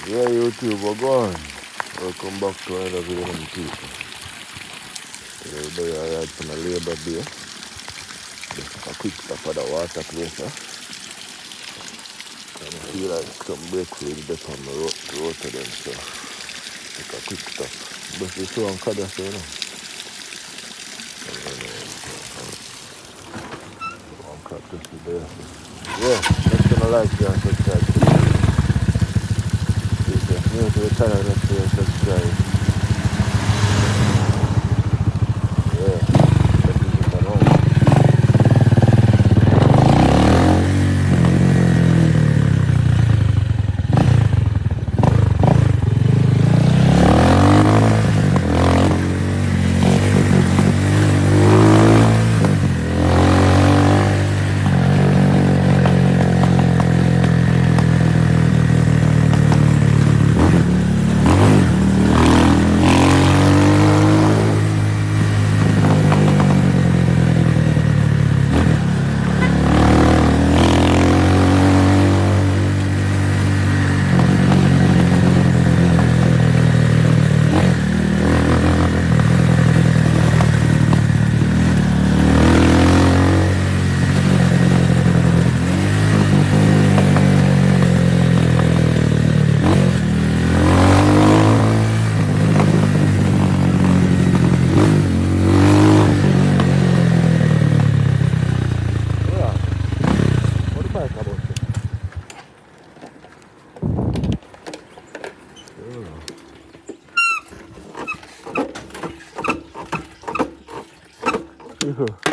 Yeah, YouTube, we're going. Welcome back to another video, people. Today, I had some Labor Day. Just a quick stop at the water place. And I feel like some breakfast back on the road to them, so take a quick stop. But it's so uncomfortable, so, you know. Uncomfortable there. Yeah, make sure you like and subscribe. If you're new to the channel, make sure you subscribe. Yeah, that's it at home.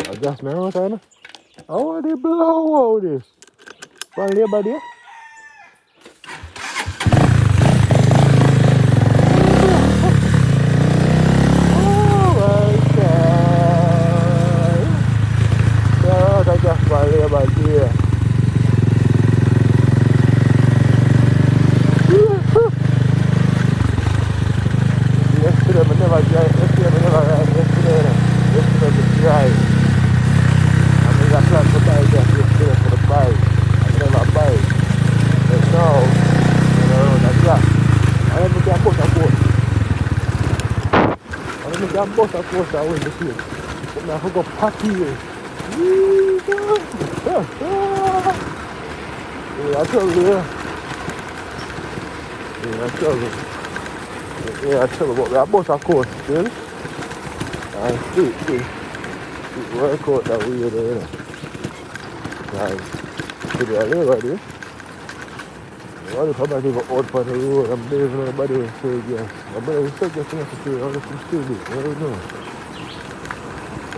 I just know what I know. I want to blow all this. One Labor Day. Oh my God. Yeah, I just one Labor Day. Yesterday I never drive. Yesterday I never ride. Yesterday I drive. I got plans to buy just yesterday for the bike. I never buy it. But now, you know, that's that. I never get bought a coat. I never get bought a coat that win the field. But now I go party here. Yeah, I tell you, I tell you, but I bought a coat still. And it work out that way there, you know. Like, today I live right here. All the time I give out for the road, I'm there, nobody will say yes. My brother will say yes, yes, to all the things still do, you never know.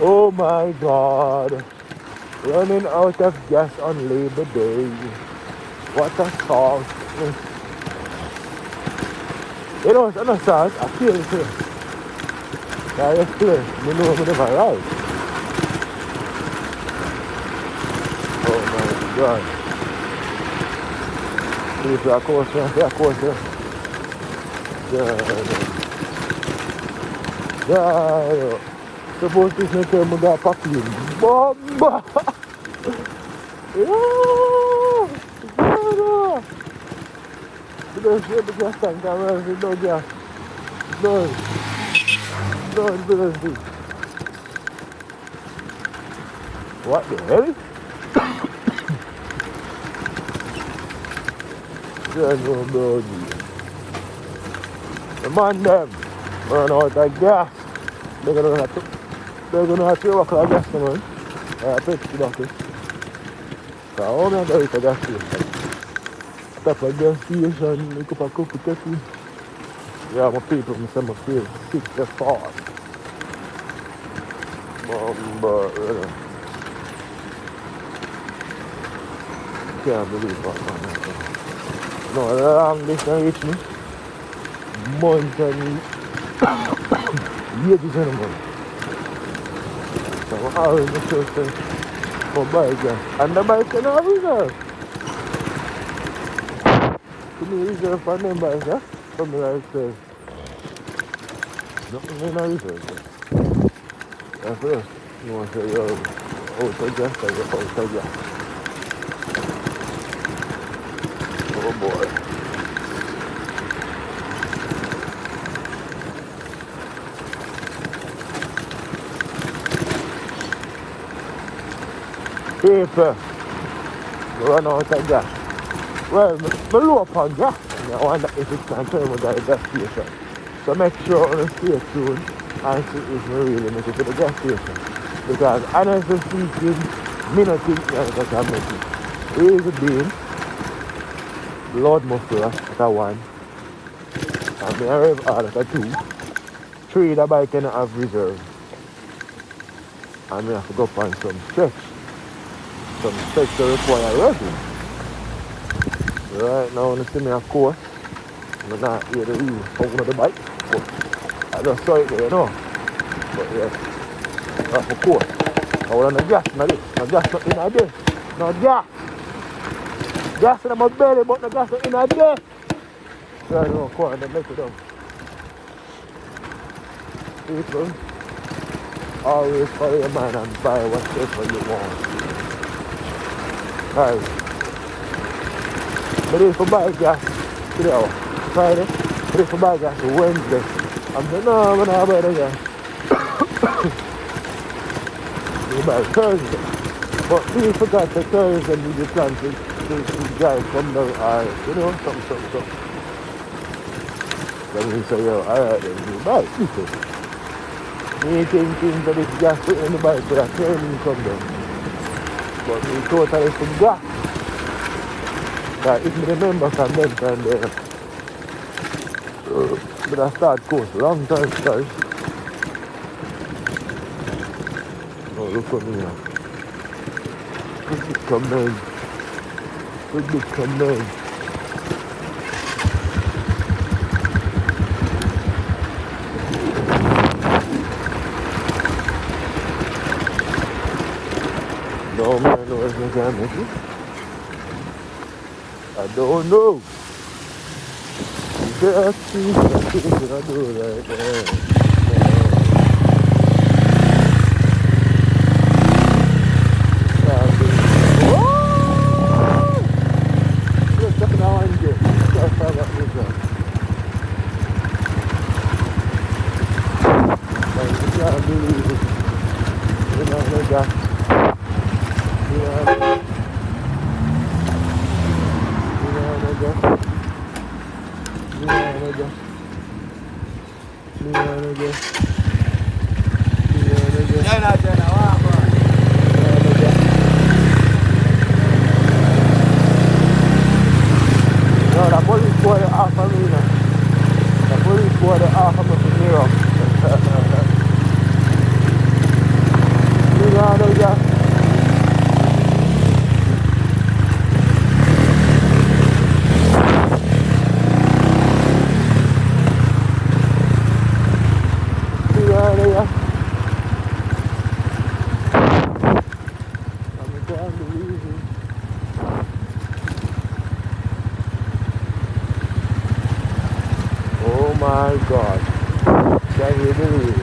Oh my God, running out of gas on Labor Day. What a salt. You know, it's not a salt, I feel it here. Now yesterday, you know, I never ride. Oh my God. This is a course, yeah. Suppose this is a mega packing. Bomba! Yeah! Because the gas tank camera, no gas. No, because what the hell? Yeah, no, bro. The man them run out of gas. They're gonna have to work like gas, man. I take the bucket. So I want to go to gas station. Stop at gas station, make up a cup of coffee. Yeah, my people, I feel sick as fuck. But, can't believe what man. No, the long distance reach me. Months and years in a month. So I'm always make sure to my bike, yeah. And the bike is not reserved. To me, reserve for them bikes, yeah. Something like say, nothing in a reserve. That's it. You want to say, yo, out of gas, I get out of gas. Oh boy. People, we run out of gas. Well, me low up on gas. And I wonder if it can turn with the gas station. So make sure you stay tuned and see if we really make it to the gas station. Because honestly speaking, me not think that I can make it. Reason being, blood muffler at a 1. And me arrive all at a 2. 3 the bike can have reserve. And we have to go find some stretch. Some stretch to require rushing. Right now, you see me of course. I'm not here to use open the bike. But I just saw it there, you know. But yes, that's of course. I want no gas, no this. No gas not in there. No gas. Gas in my belly, but no gas not in there. So I don't go and make it down. People, always follow your mind and buy whatever you want. Guys, I'm ready for buy gas today, Friday. I'm ready for buy gas Wednesday. I'm saying, no, I'm not buy the gas. You buy Thursday. But we forgot the Thursday we just plan to drive from the, you know, something. Then we say, yo, alright then, you buy it. Me thinking that this gas put in the bike for that turning from them. But we totally forgot. That if me remember from them time there. But I start course long time start. Oh, look at me now. Good big command. Good big command. No man knows me can make it. I don't know. That's things I do right there. Oh my God. Can you believe it?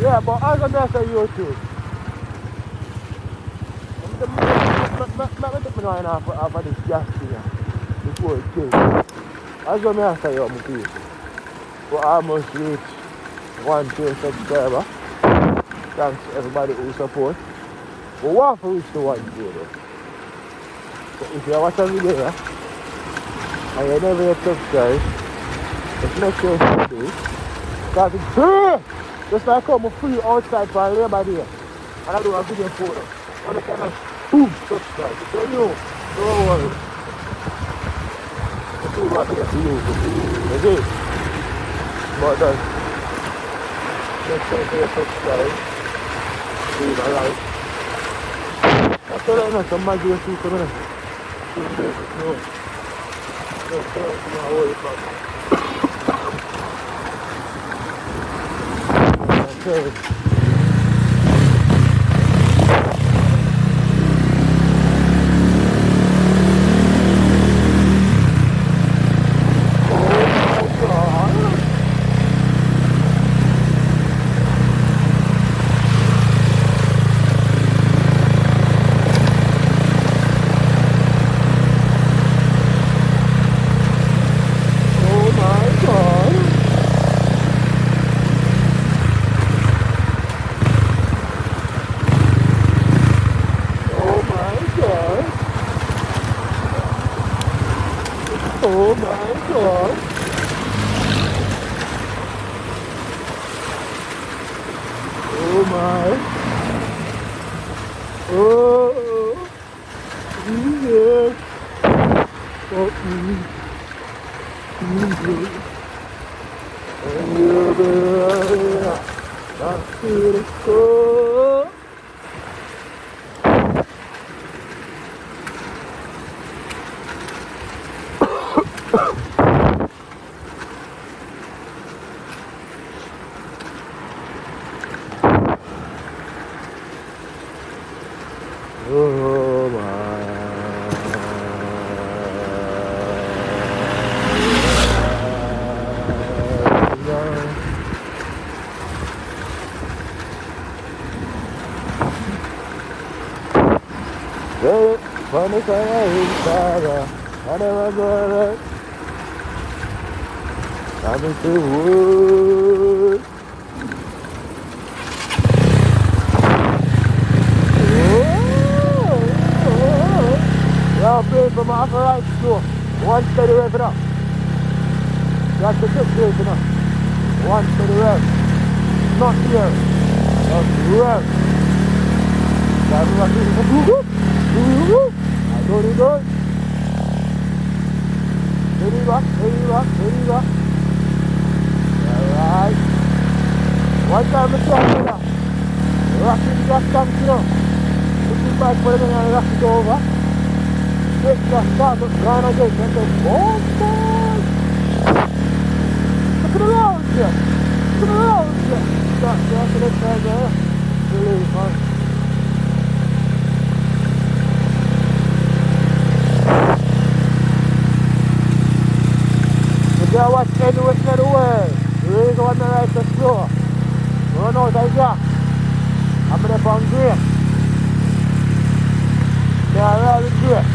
Yeah, but as I'm just on YouTube, let me take me line off of this gas thing before it kills me. As I'm just on YouTube, people, we almost reached 1K subscriber. Thanks to everybody who support. We want to reach the 1K though. So if you watch a video here, and you never yet subscribe, just make sure you do it. Because it's free! Just like I'm free outside for Labor Day. And I do a video for them. And I can boom, subscribe. So you know, don't worry. Let's do what I get to you. You see? But then, make sure you subscribe. Leave a like. That's all I know, some magic people in it. No. Don't worry about it. Okay. Oh my God. Oh my. Oh. Yes. Oh. That's beautiful. Oh my. Well, funny kind of saga. I never got it. I'm into wood. Yeah, play from off right slow. One steady rev it up. That's the good place enough. One steady rev. Not here. Just rev. That's what it is. I don't need it. Steady rock, steady rock, steady rock. Alright. One time it's up now. Rocking that tank, you know. Put it back for them and rock it over. Take that start up, run again, and then boom, boom. Look at the road here. Look at the road here. That's the side there. Really fun. If you watch any way in the world, you really go on the right to slow. Run out of here. I'm in the front gear. They are all in gear.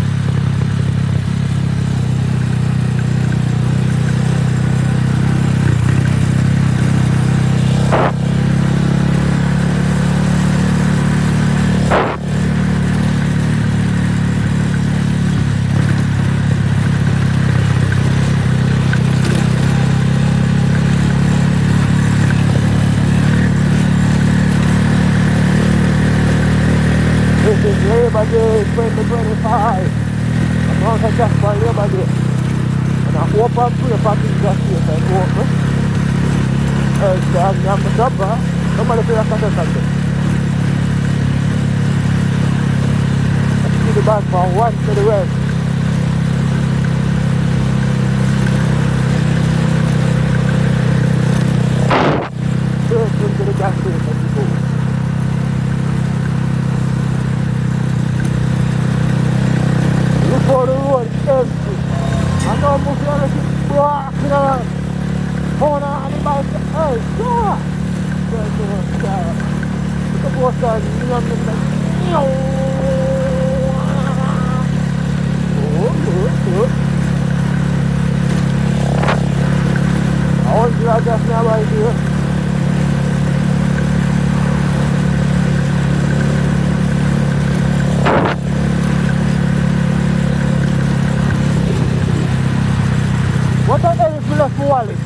This is Labor Day 2025. I'm going to just for Labor Day. And I hope I'm free for this just here and open. I'm the double. Somebody feel like I said something. I see the bag from one to the rest. Straight into the gas station to go. For the road empty. I know most of the blocking around. Hold on, anybody say, hey, sure. Look at what's that young and like, I want you to just now right here. What the hell is left for wallet?